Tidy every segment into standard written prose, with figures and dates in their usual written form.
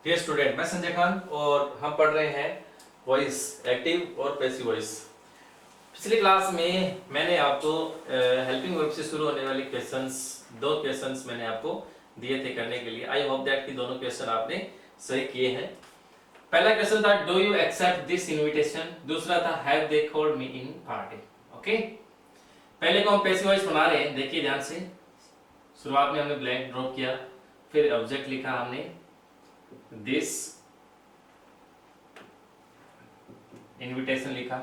Dear student, मैं संजय खान और हम पढ़ रहे हैं वॉइस, एक्टिव और पैसिव वॉइस। पिछली क्लास में मैंने आपको हेल्पिंग वर्ब से शुरू होने वाले दो क्वेश्चंस मैंने आपको दिए थे करने के लिए। आई होप दैट कि दोनों क्वेश्चन आपने सही किए हैं। पहला क्वेश्चन था do you accept this invitation, दूसरा था have they called me in party. Okay, पहले को हम पैसिव वॉइस बना रहे हैं, देखिए ध्यान से। शुरुआत में हमने ब्लैंक ड्रॉप किया, फिर ऑब्जेक्ट लिखा हमने दिस, इनविटेशन लिखा,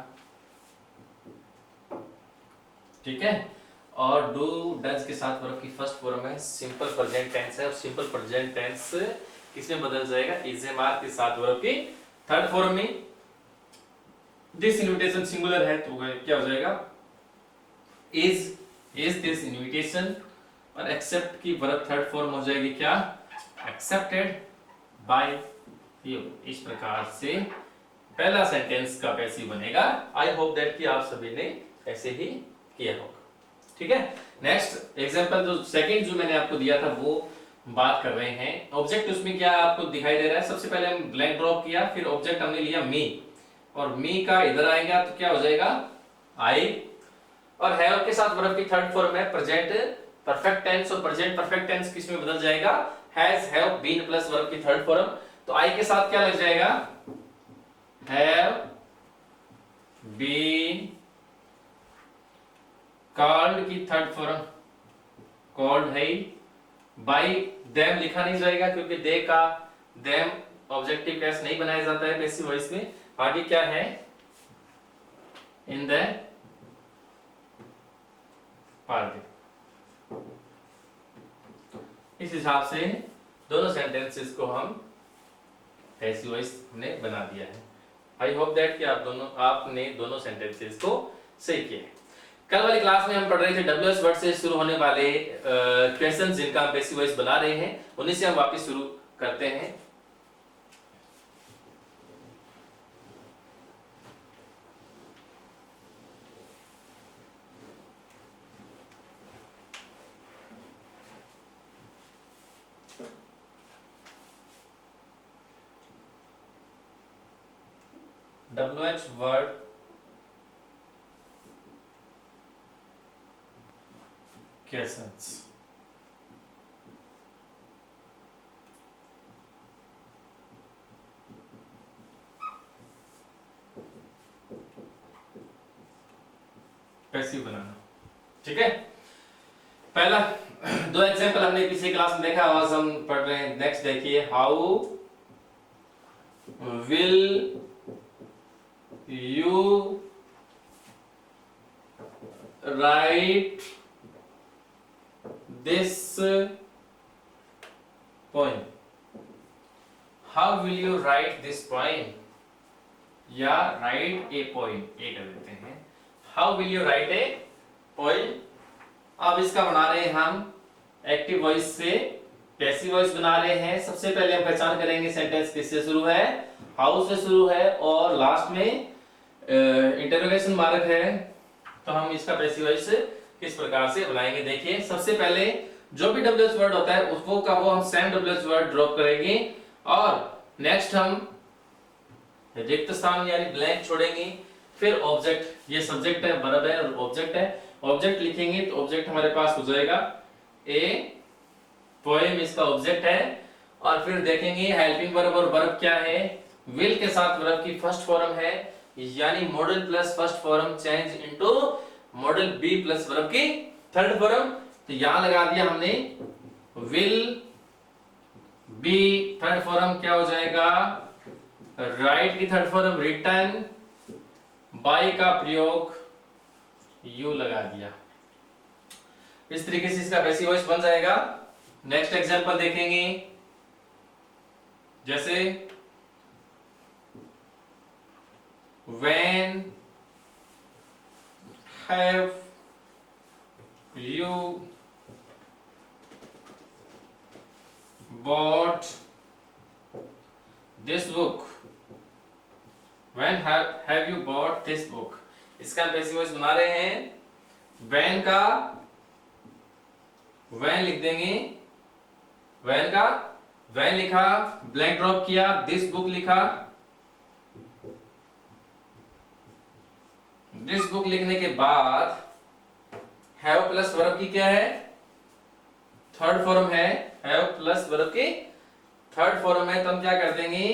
ठीक है। और डू डज के साथ वर्ब की फर्स्ट फॉर्म है सिंपल प्रेजेंट टेंस है, और सिंपल प्रेजेंट टेंस किसमें बदल जाएगा? इज एम आर के साथ वर्ब की थर्ड फॉर्म में। दिस इनविटेशन सिंगुलर है तो क्या हो जाएगा? Is this invitation. और एक्सेप्ट की वर्ब थर्ड फॉर्म हो जाएगी क्या? Accepted by you. इस प्रकार से पहला सेंटेंस का पैसिव बनेगा। आई होप दैट कि आप सभी ने ऐसे ही किया होगा, ठीक है। नेक्स्ट एग्जांपल जो सेकंड जो मैंने आपको दिया था वो बात कर रहे हैं। ऑब्जेक्ट उसमें क्या आपको दिखाई दे रहा है? सबसे पहले हम ब्लैंक ड्रॉप किया, फिर ऑब्जेक्ट हमने लिया मी, और मी का इधर आएगा तो क्या हो जाएगा? आई। और हैव के साथ वर्ब की थर्ड फॉर्म है प्रेजेंट परफेक्ट टेंस, और प्रेजेंट परफेक्ट टेंस किसमें बदल जाएगा? Has, have, been plus verb की थर्ड फॉर्म। तो आई के साथ क्या लग जाएगा? हैव बीन कॉल्ड की थर्ड फॉर्म कॉल्ड है। बाय देम लिखा नहीं जाएगा क्योंकि दे का देम ऑब्जेक्टिव केस नहीं बनाया जाता है पैसिव वॉइस में। आगे क्या है? In the party. इस हिसाब से दोनों सेंटेंसेस को हम पैसिव वॉइस ने बना दिया है। आई होप दैट कि आपने दोनों सेंटेंसेस को सही किया है। कल वाली क्लास में हम पढ़ रहे थे डब्ल्यूएस वर्ड से शुरू होने वाले क्वेश्चंस जिनका हम पैसिव वॉइस बना रहे हैं, उन्हीं से हम वापस शुरू करते हैं। WH word questions. पैसिव बनाना, ठीक है। पहला दो एग्जांपल हमने पिछली क्लास में देखा, आज हम पढ़ रहे हैं। नेक्स्ट देखिए, how will you write this poem? How will you write this poem? या write a poem, ये कर देते हैं। How will you write a poem? अब इसका बना रहे हैं हम एक्टिव वॉइस से पैसिव वॉइस बना रहे हैं। सबसे पहले हम पहचान करेंगे सेंटेंस किससे शुरू है? हाउ से शुरू है, और लास्ट में इंटरोगेशन मार्क है। तो हम इसका पैसिव वॉइस किस प्रकार से बनाएंगे? देखिए, सबसे पहले जो भी डब्ल्यूएच वर्ड होता है उसको का वो हम सेम डब्ल्यूएच वर्ड ड्रॉप करेंगे, और नेक्स्ट हम रिक्त स्थान यानी ब्लैंक छोड़ेंगे। फिर ऑब्जेक्ट, ये सब्जेक्ट है, वर्ब है और ऑब्जेक्ट है। ऑब्जेक्ट लिखेंगे तो ऑब्जेक्ट हमारे पास हो जाएगा ए पोएम, इसका ऑब्जेक्ट है। और फिर देखेंगे हेल्पिंग वर्ब, और वर्ब क्या है? विल के साथ वर्ब की फर्स्ट फॉर्म है, यानी modal plus first form change into modal be plus verb की थर्ड फॉर्म। तो यहां लगा दिया हमने विल बी, थर्ड फॉर्म क्या हो जाएगा? राइट की थर्ड फॉर्म रिटर्न, बाय का प्रयोग यू लगा दिया। इस तरीके से इसका पैसिव वॉइस बन जाएगा। नेक्स्ट एग्जांपल देखेंगे, जैसे when have you bought this book? When have you bought this book? इसका पैसिव वॉइस बना रहे हैं। when का when लिख देंगे, when का वैन लिखा, ब्लैंक ड्रॉप किया, दिस बुक लिखा। दिस बुक लिखने के बाद हैव प्लस वर्ब की क्या है, थर्ड फॉर्म है। हैव प्लस वर्ब की थर्ड फॉर्म है, तो हम क्या कर देंगे,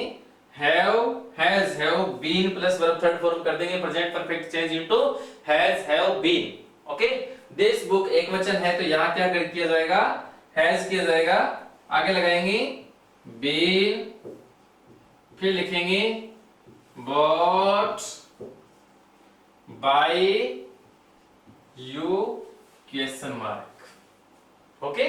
have, has, have been plus verb third form कर देंगे, present perfect change into has, have been. Okay, this book एक वचन है तो यहां क्या कर किया जाएगा, हैज किया जाएगा, आगे लगाएंगे बीन, फिर लिखेंगे bought by you question mark. Okay,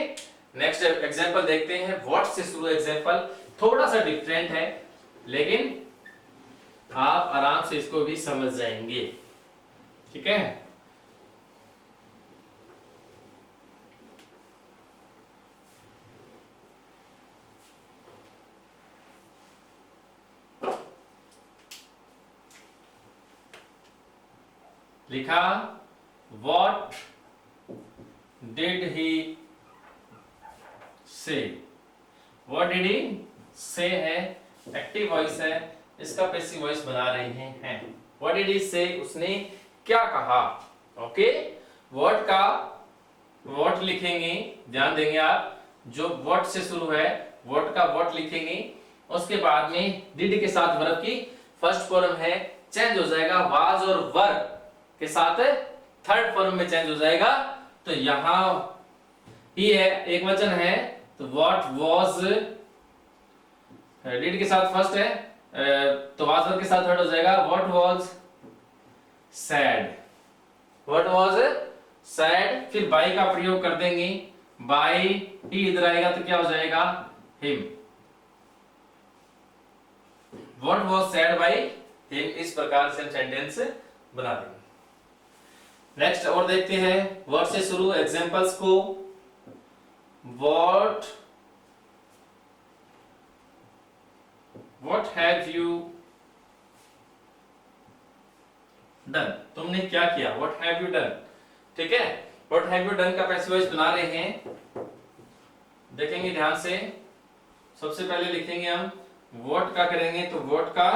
next example देखते हैं। व्हाट से शुरू एग्जांपल थोड़ा सा डिफरेंट है, लेकिन आप आराम से इसको भी समझ जाएंगे। ठीक है, लिखा व्हाट डिड ही से। व्हाट डिड ही से है, एक्टिव वॉइस है, इसका पैसिव वॉइस बना रहे हैं। व्हाट डिड ही से, उसने क्या कहा। ओके, व्हाट का व्हाट लिखेंगे, ध्यान देंगे आप, जो व्हाट से शुरू है व्हाट का व्हाट लिखेंगे, उसके बाद में डिड के साथ वर्ब की फर्स्ट फॉर्म है, चेंज हो जाएगा वाज और वर के साथ थर्ड फॉर्म में चेंज हो जाएगा। तो यहां ही है, एक वचन है, तो व्हाट वाज, डिड के साथ फर्स्ट है, तो वाज वर्ब के साथ थर्ड हो जाएगा, what was sad, what was sad. फिर बाय का प्रयोग कर देंगे, बाय ही इधर आएगा तो क्या हो जाएगा, him, what was sad by him. इस प्रकार से हम सेंटेंस बना देंगे। नेक्स्ट और देखते हैं वर्ड से शुरू एग्जांपल्स को। व्हाट हैव यू डन, तुमने क्या किया, व्हाट हैव यू डन। ठीक है, व्हाट हैव यू डन का पैसिव वॉइस बना रहे हैं, देखेंगे ध्यान से। सबसे पहले लिखेंगे हम व्हाट का करेंगे, तो व्हाट का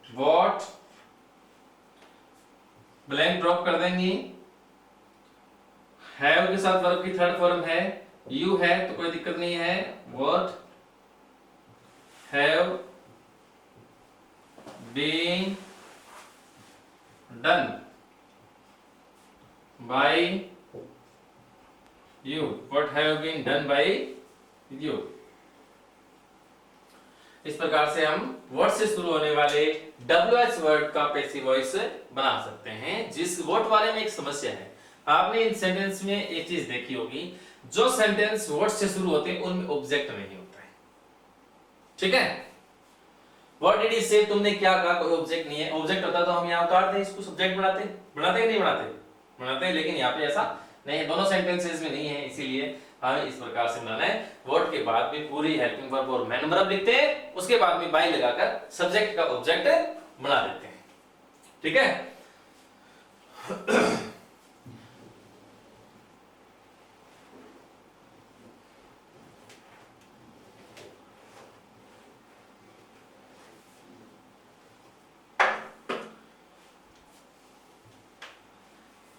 व्हाट ब्लैंक ड्रॉप कर देंगे, हैव के साथ वर्ब की थर्ड फॉर्म है, यू है तो कोई दिक्कत नहीं है, what have been done by you, what have been done by you. इस प्रकार से हम वर्ड से शुरू होने वाले WH वर्ड का पैसिव वॉइस बना सकते हैं। जिस वर्ड वाले में एक समस्या है, आपने इन सेंटेंस में एक चीज देखी होगी, जो सेंटेंस वर्ड से शुरू होते हैं उनमें ऑब्जेक्ट नहीं होता है। ठीक है, व्हाट डिड ही से, तुमने क्या कहा, कोई ऑब्जेक्ट नहीं है। ऑब्जेक्ट होता तो हम यहाँ उतार दें, इसको सब्जेक्ट बनाते बनाते कि नहीं बनाते, बनाते हैं, लेकिन यहाँ पे ऐसा नहीं है, दोनों सेंटेंसेस में नहीं है, इसीलिए हमें इस प्रकार से बनाना है। वर्ड के बाद में पूरी हेल्पिंग वर्ब और मैन वर्ब लिखते हैं, उसके बाद में बाय लगाकर सब्जेक्ट का ऑब्जेक्ट बना देते हैं। ठीक है,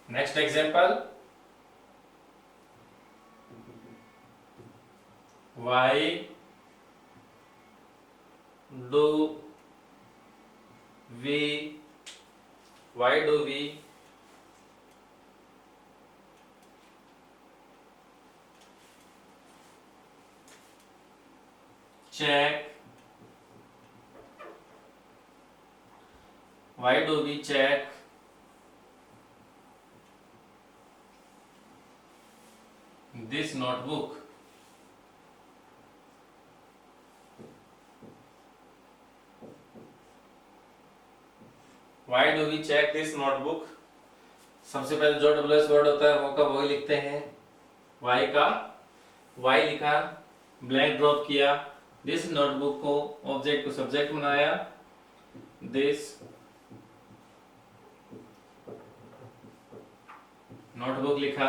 next example, why do we check this notebook? Why do we check this notebook? सबसे पहले जो डब्ल्यूएस वर्ड होता है वो का वही लिखते हैं। वाई का वाई लिखा, ब्लैंक ड्रॉप किया, दिस नोटबुक को ऑब्जेक्ट को सब्जेक्ट बनाया, दिस नोटबुक लिखा।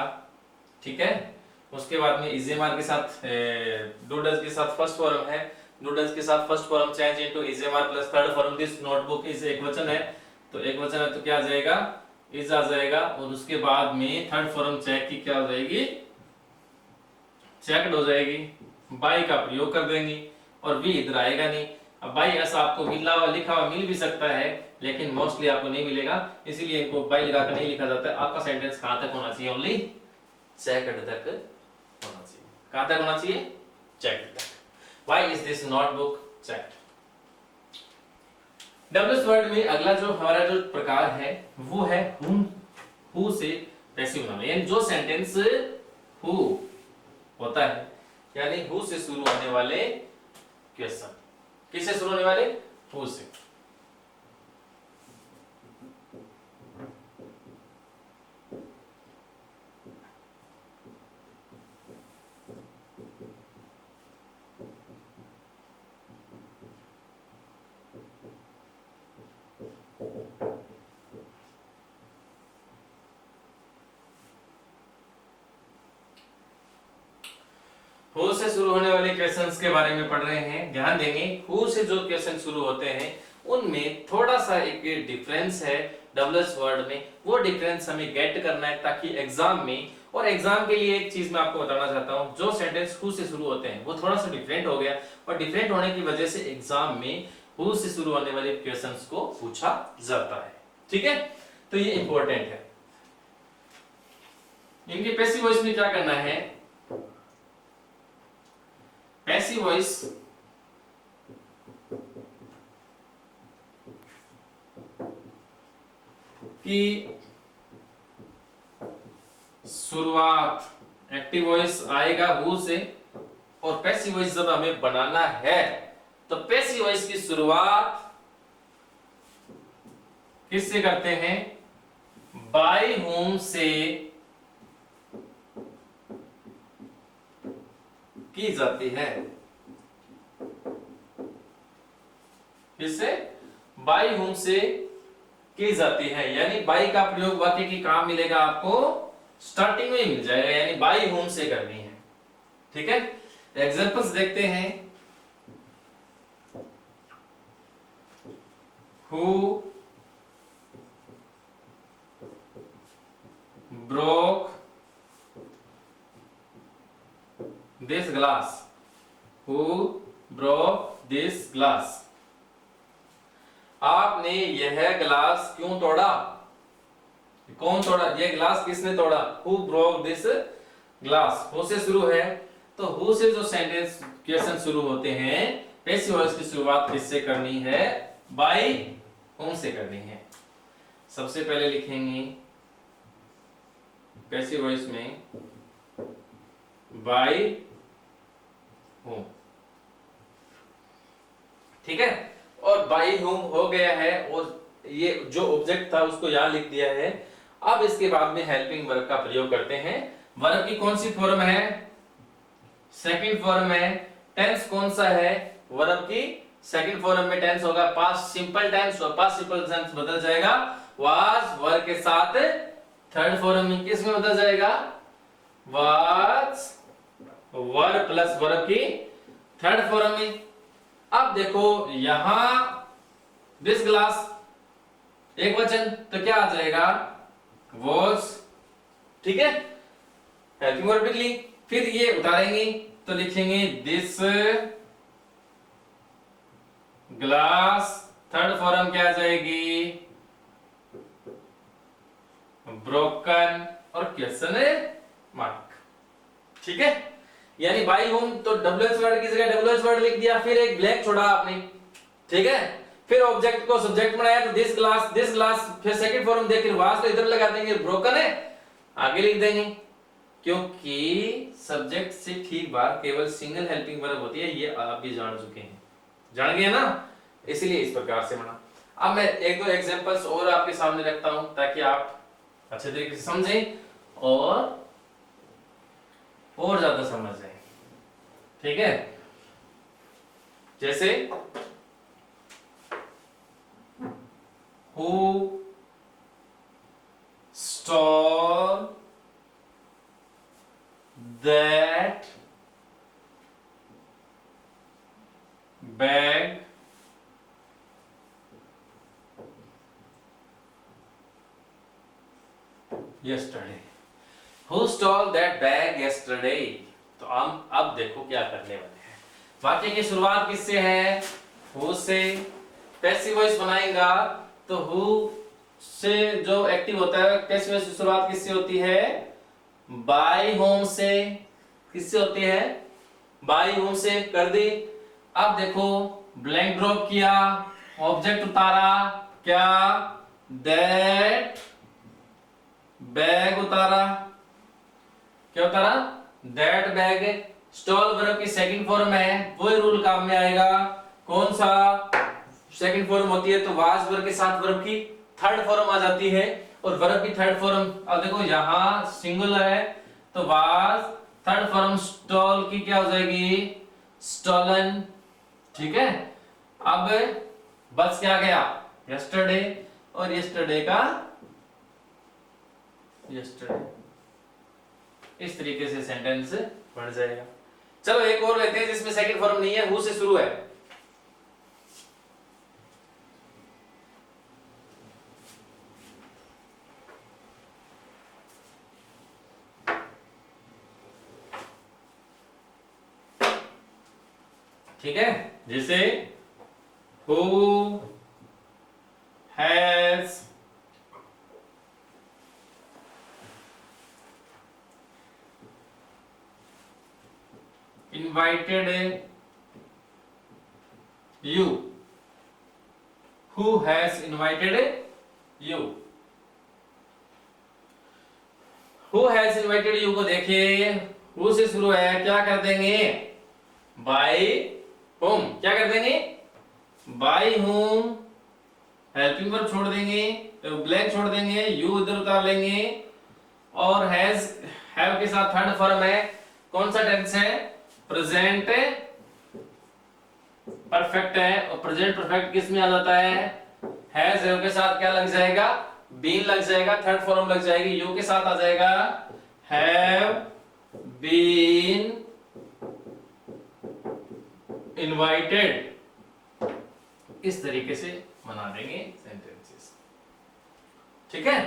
ठीक है, उसके बाद में इज एम आर के साथ डू डज के साथ फर्स्ट फॉर्म है, डू डज के साथ first form change into is am are plus third form this notebook is एक वचन है, तो एक वचन है तो क्या आ जाएगा, इज आ जाएगा, और उसके बाद में थर्ड फॉर्म चेक की क्या हो जाएगी, चेक्ड हो जाएगी, बाई का प्रयोग कर देंगे और वी इधर आएगा नहीं। अब बाई ऐसा आपको मिला हुआ लिखा हुआ मिल भी सकता है लेकिन मोस्टली आपको नहीं मिलेगा, इसीलिए इनको बाई लगाकर नहीं लिखा जाता है। आपका सेंटेंस कहां तक होना चाहिए, ओनली चेक्ड तक होना चाहिए। कहां तक होना चाहिए, चेक्ड तक। Why is this notebook checked. WS word में अगला जो हमारा जो प्रकार है वो है whom, who से पैसिव नाउन, यानी जो सेंटेंस who होता है, यानी who से शुरू होने वाले क्वेश्चन, किससे शुरू होने वाले, who से। हु से शुरू होने वाले क्वेश्चंस के बारे में पढ़ रहे हैं, ध्यान देंगे। हु से जो क्वेश्चन शुरू होते हैं उनमें थोड़ा सा एक डिफरेंस है डब्ल्यूएस वर्ड में, वो डिफरेंस हमें गेट करना है ताकि एग्जाम में, और एग्जाम के लिए एक चीज मैं आपको बताना चाहता हूं, जो सेंटेंस हु से शुरू होते हैं वो थोड़ा सा डिफरेंट हो गया, और डिफरेंट होने की वजह से एग्जाम में हु से शुरू होने वाले क्वेश्चंस को पूछा जाता है, ठीक है, तो ये इंपॉर्टेंट है। इनके पैसिव वॉइस में क्या करना है, पैसिव वॉइस की शुरुआत, एक्टिव वॉइस आएगा हु से, और पैसिव वॉइस जब हमें बनाना है तो पैसिव वॉइस की शुरुआत किससे करते हैं, बाय होम से की जाती है, किससे, बाय होम से की जाती है, यानी बाय का प्रयोग वाक्य की काम मिलेगा आपको स्टार्टिंग में ही मिल जाएगा, यानी बाय होम से करनी है, ठीक है। एग्जांपल्स देखते हैं, who broke this glass, who broke this glass, आपने यह ग्लास क्यों तोड़ा, कौन तोड़ा, यह ग्लास किसने तोड़ा, who broke this glass, who से शुरू है, तो हु से जो सेंटेंस क्वेश्चन शुरू होते हैं पैसिव वॉइस की शुरुआत किससे करनी है, बाय होम से करनी है। सबसे पहले लिखेंगे पैसिव वॉइस में बाय होम, ठीक है, और बाय होम हो गया है, और ये जो ऑब्जेक्ट था उसको यहां लिख दिया है। अब इसके बाद में हेल्पिंग वर्ब का प्रयोग करते हैं। वर्ब की कौन सी फॉर्म है, सेकंड फॉर्म है। टेंस कौन सा है, वर्ब की सेकंड फॉर्म में टेंस होगा पास्ट सिंपल टेंस, और पास्ट सिंपल टेंस बदल जाएगा वाज वर्ब के साथ थर्ड फॉर्म में, किस में बदल जाएगा, वाज वर्ब प्लस वर्ब की थर्ड फॉर्म में। अब देखो यहां दिस ग्लास एक वचन, तो क्या आ जाएगा, वाज, ठीक है, हेल्पिंग वर्ब लिख ली। फिर ये उतारेंगे तो लिखेंगे दिस ग्लास, थर्ड फॉर्म क्या आ जाएगी, ब्रोकन, और क्वेश्चन मार्क, ठीक है। यानी बाय होम तो डब्ल्यूएस वर्ड की जगह डब्ल्यूएस वर्ड लिख दिया, फिर एक ब्लैंक छोड़ा आपने, ठीक है, फिर ऑब्जेक्ट को सब्जेक्ट बनाया तो दिस ग्लास, फिर सेकंड फॉर्म देकर वाज तो इधर लगा देंगे, ब्रोकन है आगे लिख देंगे, क्योंकि सब्जेक्ट से ठीक बार केवल सिंगल हेल्पिंग वर्ब होती है, ये आप भी जान चुके हैं, जान गए ना, इसलिए इस प्रकार से बना। अब मैं एक दो एग्जांपल्स और आपके सामने रखता हूं ताकि आप अच्छे तरीके से समझें और ज्यादा समझ जाए, ठीक है। जैसे who stole that bag yesterday? Who stole that bag yesterday? तो हम अब देखो क्या करने वाले हैं। वाक्य की शुरुआत किससे है? who से। पैसिव वॉइस बनाएगा तो who से जो एक्टिव होता है, पैसिव वॉइस की शुरुआत किससे होती है? by whom से। किससे होती है? by whom से कर दी। अब देखो ब्लैंक ड्रॉप किया, ऑब्जेक्ट उतारा, क्या? that बैग उतारा। क्या उतारा? That bag. स्टॉल वर्ब की सेकंड फॉर्म है, वही रूल काम में आएगा। कौन सा? सेकंड फॉर्म होती है तो वाज वर्ब के साथ वर्ब की थर्ड फॉर्म आ जाती है, और वर्ब की थर्ड फॉर्म अब देखो यहां सिंगुलर है तो वाज, थर्ड फॉर्म स्टॉल की क्या हो जाएगी? स्टॉलन। ठीक है, अब बस क्या गया? यस्टरडे, और यस्टरडे का यस्टरडे। इस तरीके से सेंटेंस बन जाएगा। चलो एक और लेते हैं जिसमें सेकंड फॉर्म नहीं है, हु से शुरू है। ठीक है, जैसे who has invited you? Who has invited you? Who has invited you को देखिए, who से शुरू है, क्या कर देंगे? by whom। क्या कर देंगे? by whom। हेल्पिंग वर्ब छोड़ देंगे, ब्लैंक छोड़ देंगे, you इधर उतार लेंगे, और हैज हैव के साथ थर्ड फॉर्म है। कौन सा टेंस है? प्रेजेंट परफेक्ट है, और प्रेजेंट परफेक्ट किस में आ जाता है? हैज के साथ क्या लग जाएगा? बीन लग जाएगा, थर्ड फॉर्म लग जाएगी, यू के साथ आ जाएगा हैव बीन इनवाइटेड। इस तरीके से बना देंगे सेंटेंसेस। ठीक है,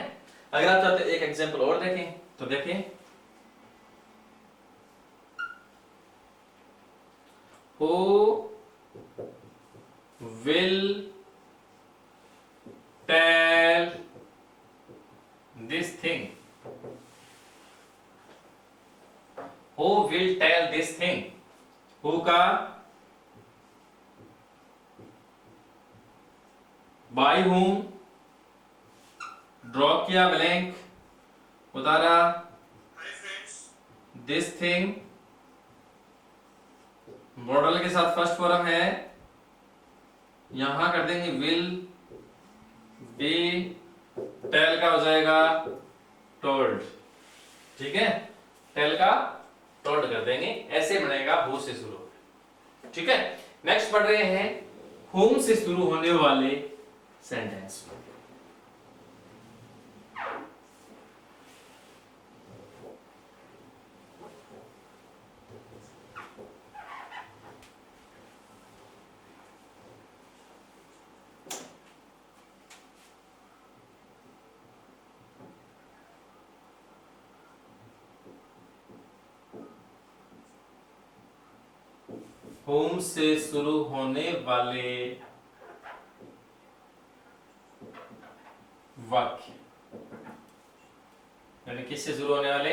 अगर आप चाहते एक एग्जांपल और देखें तो देखें, who will tell this thing? Who will tell this thing? Who का by whom, ड्रॉप किया ब्लैंक, उतारा this thing, मॉडल के साथ फर्स्ट फॉर्म है, यहां कर देंगे विल बी, टेल का हो जाएगा टोल्ड। ठीक है, टेल का टोल्ड कर देंगे, ऐसे बनेगा हु से शुरू। ठीक है, नेक्स्ट पढ़ रहे हैं होम से शुरू होने वाले सेंटेंस। होम से शुरू होने वाले वाक्य, यानी किससे शुरू होने वाले?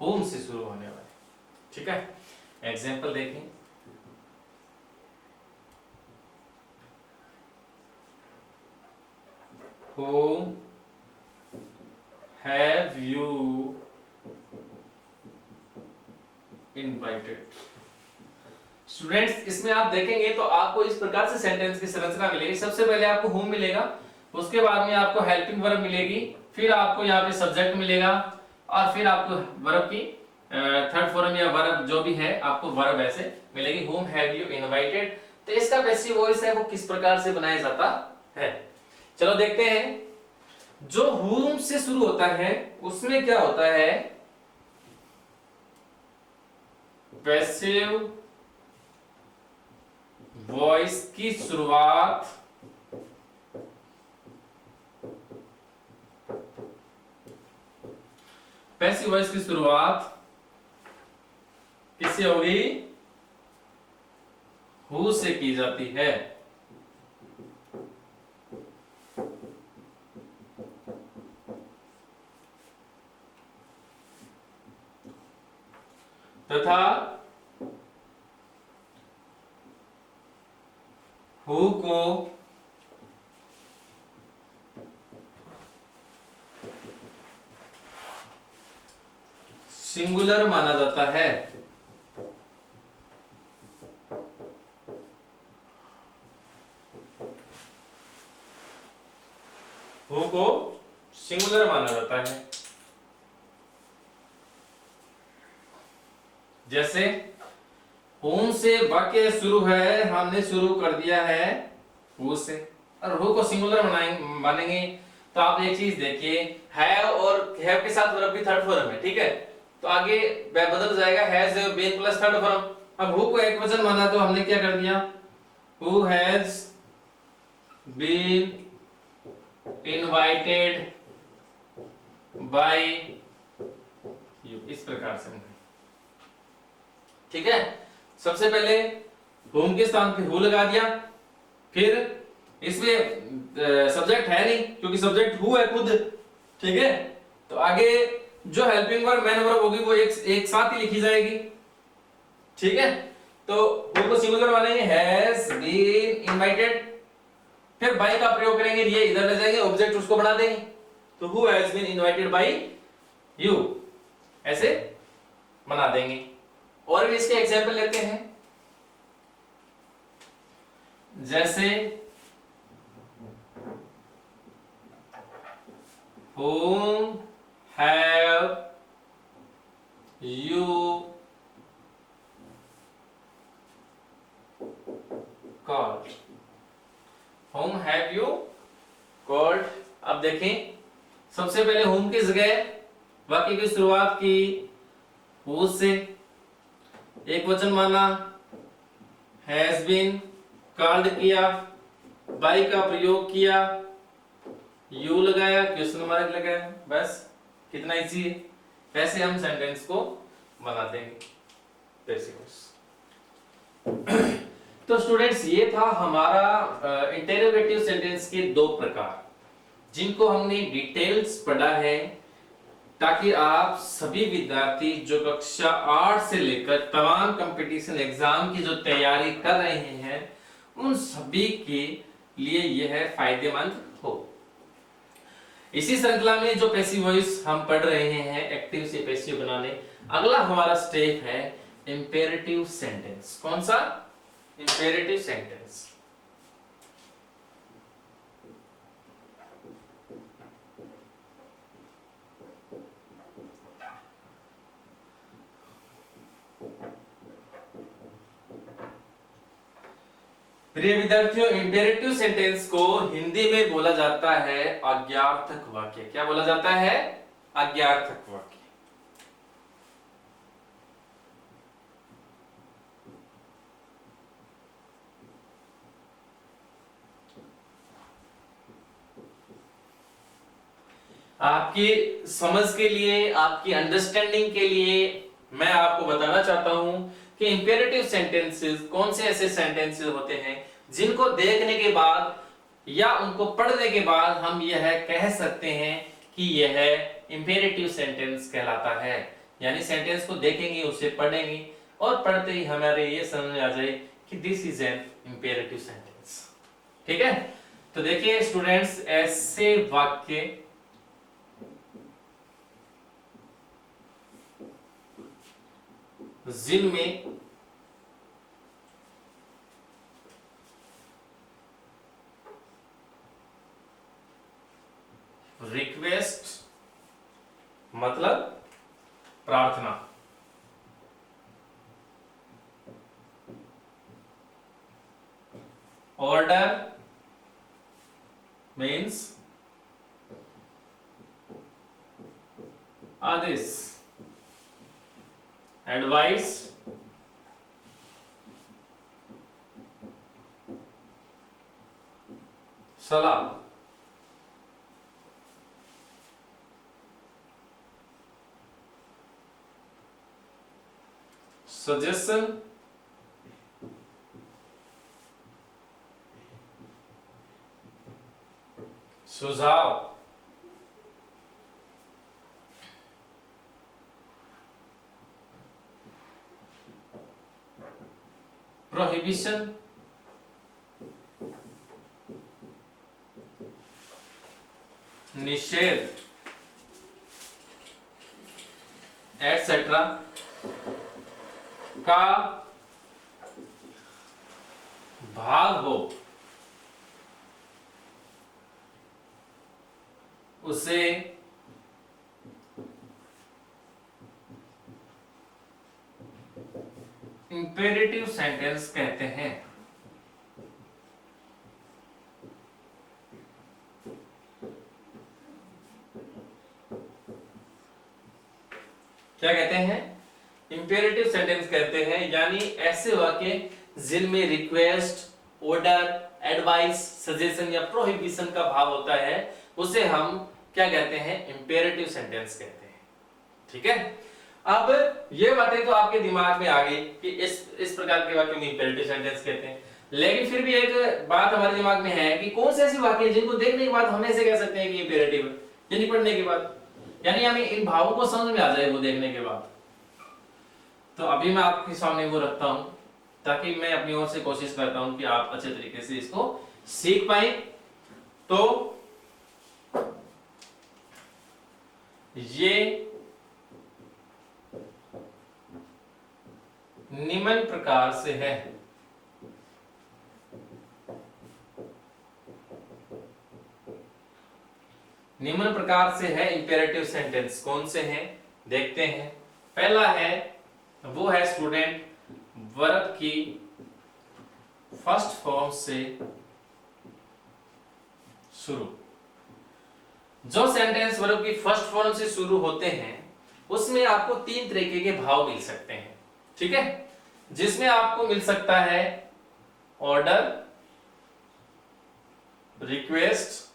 होम से शुरू होने वाले। ठीक है, एग्जाम्पल देखें। Whom have you invited? Students, इसमें आप देखेंगे तो आपको इस प्रकार से सेंटेंस की संरचना मिलेगी। सबसे पहले आपको होम मिलेगा, उसके बाद में आपको हेल्पिंग वर्ब मिलेगी, फिर आपको यहाँ पे सब्जेक्ट मिलेगा, और फिर आपको वर्ब की थर्ड फॉर्म या वर्ब जो भी है आपको वर्ब ऐसे मिलेगी। Home have you invited. तो इसका पैसिव वॉइस है वो किस प्रकार से बनाया जाता है, चलो देखते हैं। जो होम से शुरू होता है उसमें क्या होता है? पैसिव वॉइस की शुरुआत पैसिव वॉइस की शुरुआत किससे होगी? हु से की जाती है। तथा हु को सिंगुलर माना जाता है। हु को सिंगुलर माना जाता है। जैसे होम से वाक्य शुरू है, हमने शुरू कर दिया है हु से, और हु को सिंगुलर मानेंगे तो आप एक चीज देखिए, हैव और हैव के साथ वर्ब भी थर्ड फॉर्म है, ठीक है, तो आगे बदल जाएगा has been plus third form. अब हु को एक वचन माना तो हमने क्या कर दिया, who has been invited by you, इस प्रकार से, ठीक है। सबसे पहले होम के स्थान पे हु लगा दिया, फिर इसमें सब्जेक्ट है नहीं क्योंकि सब्जेक्ट हु है खुद, ठीक है, तो आगे जो हेल्पिंग वर्ब मैन वर्ब होगी वो एक साथ ही लिखी जाएगी, ठीक है। तो हु को सिंगुलर मानेंगे हैज बीन इनवाइटेड, फिर बाय का प्रयोग करेंगे, ये इधर ले जाएंगे, ऑब्जेक्ट उसको बना देंगे, तो who has been invited by you, ऐसे बना देंगे। और भी इसके एग्जाम्पल लेते हैं, जैसे whom have you called, whom have you called। अब देखें, सबसे पहले whom की जगह वाक्य की शुरुआत की who से, एक वचन माना, हैज बीन कॉल्ड किया, बाई का प्रयोग किया, यू लगाया, क्वेश्चन मार्क लगाया, बस कितना इजी है। ऐसे हम सेंटेंस को बना देंगे। तो स्टूडेंट्स, ये था हमारा इंटेरोगेटिव सेंटेंस के दो प्रकार, जिनको हमने डिटेल्स पढ़ा है, ताकि आप सभी विद्यार्थी जो कक्षा 8 से लेकर तमाम कंपटीशन एग्जाम की जो तैयारी कर रहे हैं उन सभी के लिए यह फायदेमंद हो। इसी श्रृंखला में जो पैसिव वॉइस हम पढ़ रहे हैं, एक्टिव से पैसिव बनाने, अगला हमारा स्टेप है इंपेरेटिव सेंटेंस। कौन सा? Imperative sentence. प्रिय विद्यार्थियों, इंपेरेटिव सेंटेंस को हिंदी में बोला जाता है आज्ञार्थक वाक्य। क्या बोला जाता है? आज्ञार्थक वाक्य। आपकी समझ के लिए, आपकी अंडरस्टैंडिंग के लिए मैं आपको बताना चाहता हूं कि इंपेरेटिव सेंटेंसेस कौन से ऐसे सेंटेंसेस होते हैं जिनको देखने के बाद या उनको पढ़ने के बाद हम यह कह सकते हैं कि यह इंपेरेटिव सेंटेंस कहलाता है। यानी सेंटेंस को देखेंगे, उसे पढ़ेंगे और पढ़ते ही हमारे ये समझ में आ जाए कि this is an imperative sentence. ठीक है, तो देखिए स्टूडेंट्स, ऐसे वाक्य जिनमें रिक्वेस्ट मतलब प्रार्थना, ऑर्डर मीन्स आदेश, एडवाइस सलाह, सजेशन, सुझाव, प्रोहिबिशन, निषेध, एटसेट्रा का भाग हो, उसे इंपेरेटिव सेंटेंस कहते हैं। क्या कहते हैं? इंपेरेटिव सेंटेंस कहते हैं, यानी ऐसे वाक्य जिनमें रिक्वेस्ट, ऑर्डर, एडवाइस, सजेशन या प्रोहिबिशन का भाव होता है, उसे हम क्या कहते हैं? इंपेरेटिव सेंटेंस कहते हैं। ठीक है, अब ये बातें तो आपके दिमाग में आ गई कि इस प्रकार के वाक्यों में इंपेरेटिव सेंटेंस कहते हैं, लेकिन फिर भी एक बात हमारे दिमाग में है कि कौन से ऐसे वाक्य हैं जिनको देखने के बाद हम ऐसे कह सकते हैं कि इंपेरेटिव है, यानी पढ़ने के बाद, यानी हमें इन भावों को समझ में आ जाए वो देखने के बाद। तो अभी मैं आपके सामने वो रखता हूं, ताकि मैं अपनी ओर से कोशिश करता हूं कि आप अच्छे तरीके से इसको सीख पाए। तो ये निम्न प्रकार से है। निम्न प्रकार से है इंपेरेटिव सेंटेंस। कौन से हैं देखते हैं। पहला है, वो है स्टूडेंट, वर्ब की फर्स्ट फॉर्म से शुरू। जो सेंटेंस वर्ब की फर्स्ट फॉर्म से शुरू होते हैं उसमें आपको तीन तरीके के भाव मिल सकते हैं। ठीक है, जिसमें आपको मिल सकता है ऑर्डर, रिक्वेस्ट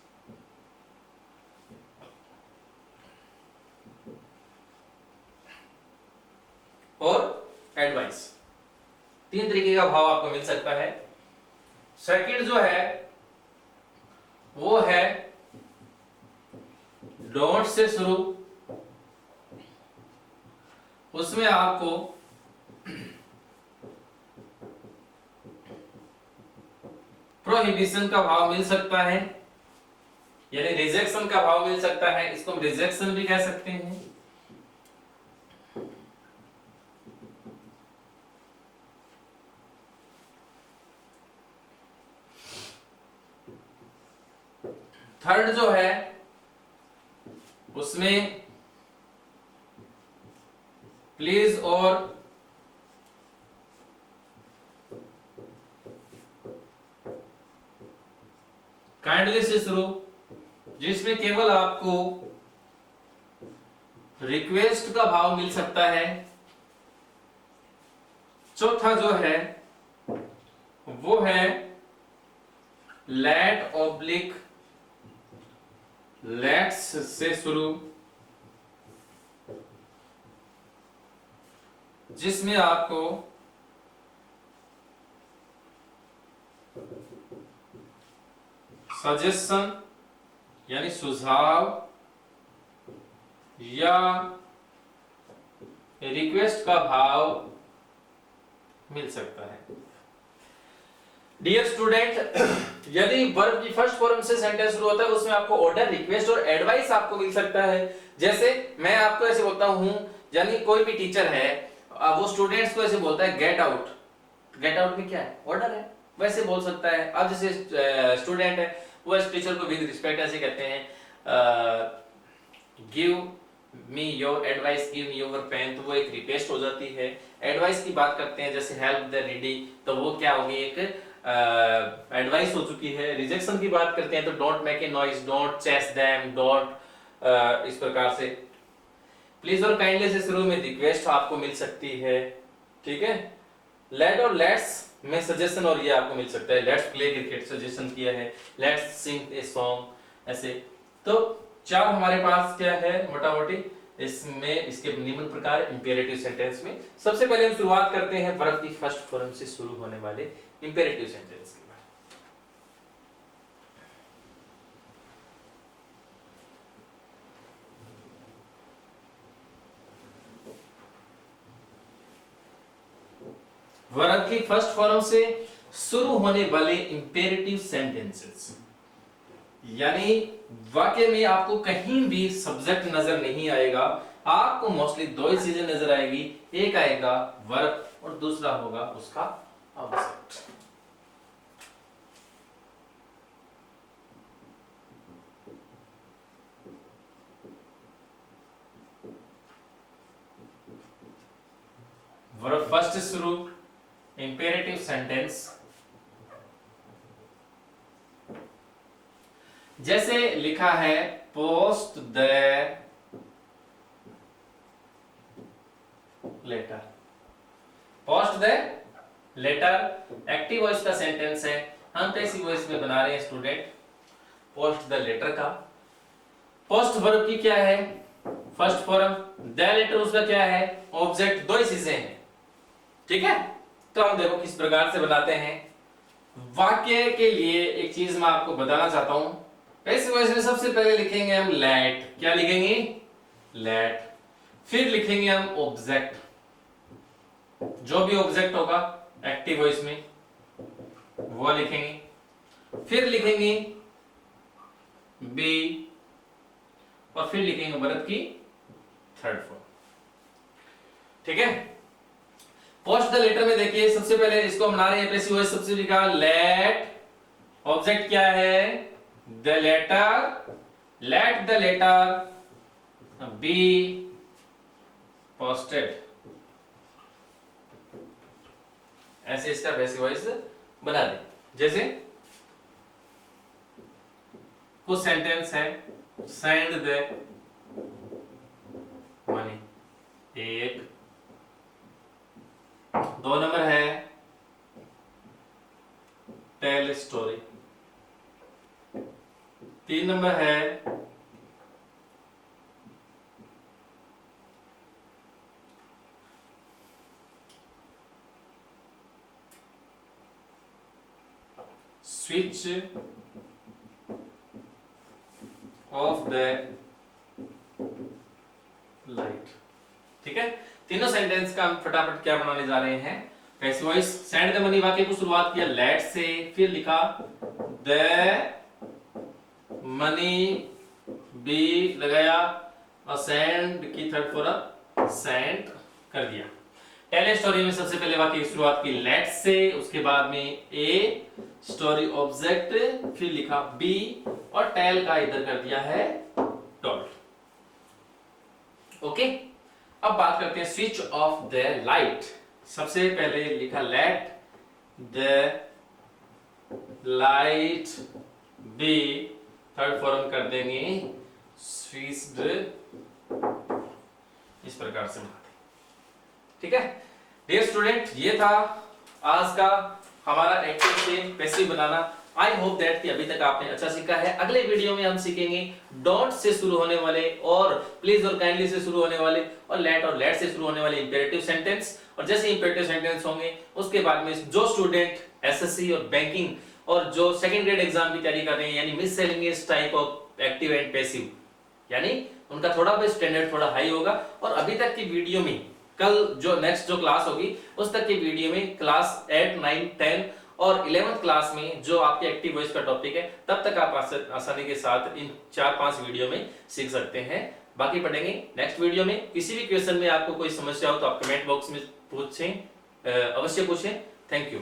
और एडवाइस। तीन तरीके का भाव आपको मिल सकता है। सेकंड जो है वो है डोंट से शुरू। उसमें आपको प्रोहिबिशन का भाव मिल सकता है, यानी रिजेक्शन का भाव मिल सकता है। इसको हम रिजेक्शन भी कह सकते हैं। थर्ड जो है उसमें प्लीज और काइंडली से शुरू, जिसमें केवल आपको रिक्वेस्ट का भाव मिल सकता है। चौथा जो है वो है लेट ऑब्लिक लेट्स से शुरू, जिसमें आपको सजेशन यानी सुझाव या रिक्वेस्ट का भाव मिल सकता है। डियर स्टूडेंट, यदि वर्ब की फर्स्ट फॉर्म से सेंटेंस शुरू होता है उसमें आपको ऑर्डर, रिक्वेस्ट और एडवाइस आपको मिल सकता है। जैसे मैं आपको ऐसे बोलता हूं, यानी कोई भी टीचर है वो स्टूडेंट्स को ऐसे बोलता है गेट आउट। गेट आउट भी क्या है? ऑर्डर है, वैसे बोल सकता है। अब जैसे स्टूडेंट है वो इस टीचर को विद रिस्पेक्ट ऐसे कहते हैं give me your advice, give me your pen, तो वो एक रिक्वेस्ट हो जाती है। एडवाइस की बात करते हैं जैसे हेल्प द नीडी, तो वो क्या होगी? एक एडवाइस हो चुकी है। रिजेक्शन की बात करते हैं तो don't make a noise, don't chase them, don't, इस प्रकार से। प्लीज और काइंडली से शुरू में रिक्वेस्ट आपको मिल सकती है। ठीक है, लेट और लेट्स में सजेशन और ये आपको मिल सकता है। लेट्स प्ले क्रिकेट सजेशन किया है, लेट्स सिंग ए सॉन्ग, ऐसे। तो 4 हमारे पास क्या है मोटा मोटी इसमें, इसके निम्न प्रकार इंपेरेटिव सेंटेंस में। सबसे पहले हम शुरुआत करते हैं वर्ब की फर्स्ट फॉर्म से शुरू होने वाले इंपेरेटिव सेंटेंस की। वर्ब की फर्स्ट फॉर्म से शुरू होने वाले इंपेरेटिव सेंटेंसेस, यानी वाक्य में आपको कहीं भी सब्जेक्ट नजर नहीं आएगा, आपको मोस्टली 2 ही चीजें नजर आएगी, एक आएगा वर्ब और दूसरा होगा उसका ऑब्जेक्ट। वर्ब फर्स्ट से शुरू इंपेरेटिव सेंटेंस, जैसे लिखा है post the letter. Post the letter active voice का सेंटेंस है, हम पैसिव वॉइस में बना रहे हैं स्टूडेंट पोस्ट द लेटर का। पोस्ट वर्ब की क्या है फर्स्ट फॉर्म, द लेटर उसका क्या है ऑब्जेक्ट, 2 ही चीजें हैं, ठीक है। तो हम देखो किस प्रकार से बनाते हैं। वाक्य के लिए एक चीज मैं आपको बताना चाहता हूं, पैसिव वॉइस में सबसे पहले लिखेंगे हम लेट, क्या लिखेंगे लेट, फिर लिखेंगे हम ऑब्जेक्ट, जो भी ऑब्जेक्ट होगा एक्टिव वॉइस में वो लिखेंगे, फिर लिखेंगे बी और फिर लिखेंगे वर्ब की थर्ड फॉर्म, ठीक है। पोस्ट द लेटर में देखिए सबसे पहले इसको बना रहे हैं पैसिव वॉइस, सबसे लिखा लेट, ऑब्जेक्ट क्या है the letter, let the letter be posted, ऐसे इसका पैसिव वॉइस बना दे। जैसे कुछ सेंटेंस है सेंड द मनी, 1, 2 नंबर है टेल स्टोरी, 3 नंबर है स्विच ऑफ द लाइट, ठीक है। तीनों सेंटेंस का हम फटाफट क्या बनाने जा रहे हैं passive voice. Send the money वाक्य को शुरुआत किया लेट से, फिर लिखा द मनी बी लगाया और सेंड की थर्ड फॉर्म सेंड कर दिया। टेल स्टोरी में सबसे पहले वाक्य की शुरुआत की लेट से, उसके बाद में ए स्टोरी ऑब्जेक्ट, फिर लिखा बी और टेल का इधर कर दिया है टोल्ड, ओके। अब बात करते हैं स्विच ऑफ द लाइट। सबसे पहले लिखा let the light be, third form कर देंगे स्विच्ड, इस प्रकार से बनाते, ठीक है। डियर स्टूडेंट, ये था आज का हमारा एक्टिव से passive banana. I hope that कि अभी तक आपने अच्छा सीखा है। अगले वीडियो में हम सीखेंगे डोंट से शुरू होने वाले और प्लीज और काइंडली से शुरू होने वाले और लेट से शुरू होने वाले इंपेरेटिव सेंटेंस। और जैसे इंपेरेटिव सेंटेंस होंगे उसके बाद में जो स्टूडेंट एसएससी और बैंकिंग और जो सेकंड ग्रेड एग्जाम की तैयारी कर रहे हैं, यानी miscellaneous type of active and passive, यानी उनका थोड़ा भी स्टैंडर्ड थोड़ा हाई होगा। और अभी तक की वीडियो में कल जो नेक्स्ट जो क्लास होगी उस तक की वीडियो में क्लास 8, 9, 10 और 11th क्लास में जो आपके एक्टिव वॉइस का टॉपिक है, तब तक आप आसानी के साथ इन 4-5 वीडियो में सीख सकते हैं। बाकी पढ़ेंगे नेक्स्ट वीडियो में। किसी भी क्वेश्चन में आपको कोई समस्या हो तो आप कमेंट बॉक्स में पूछें, अवश्य पूछें। Thank you.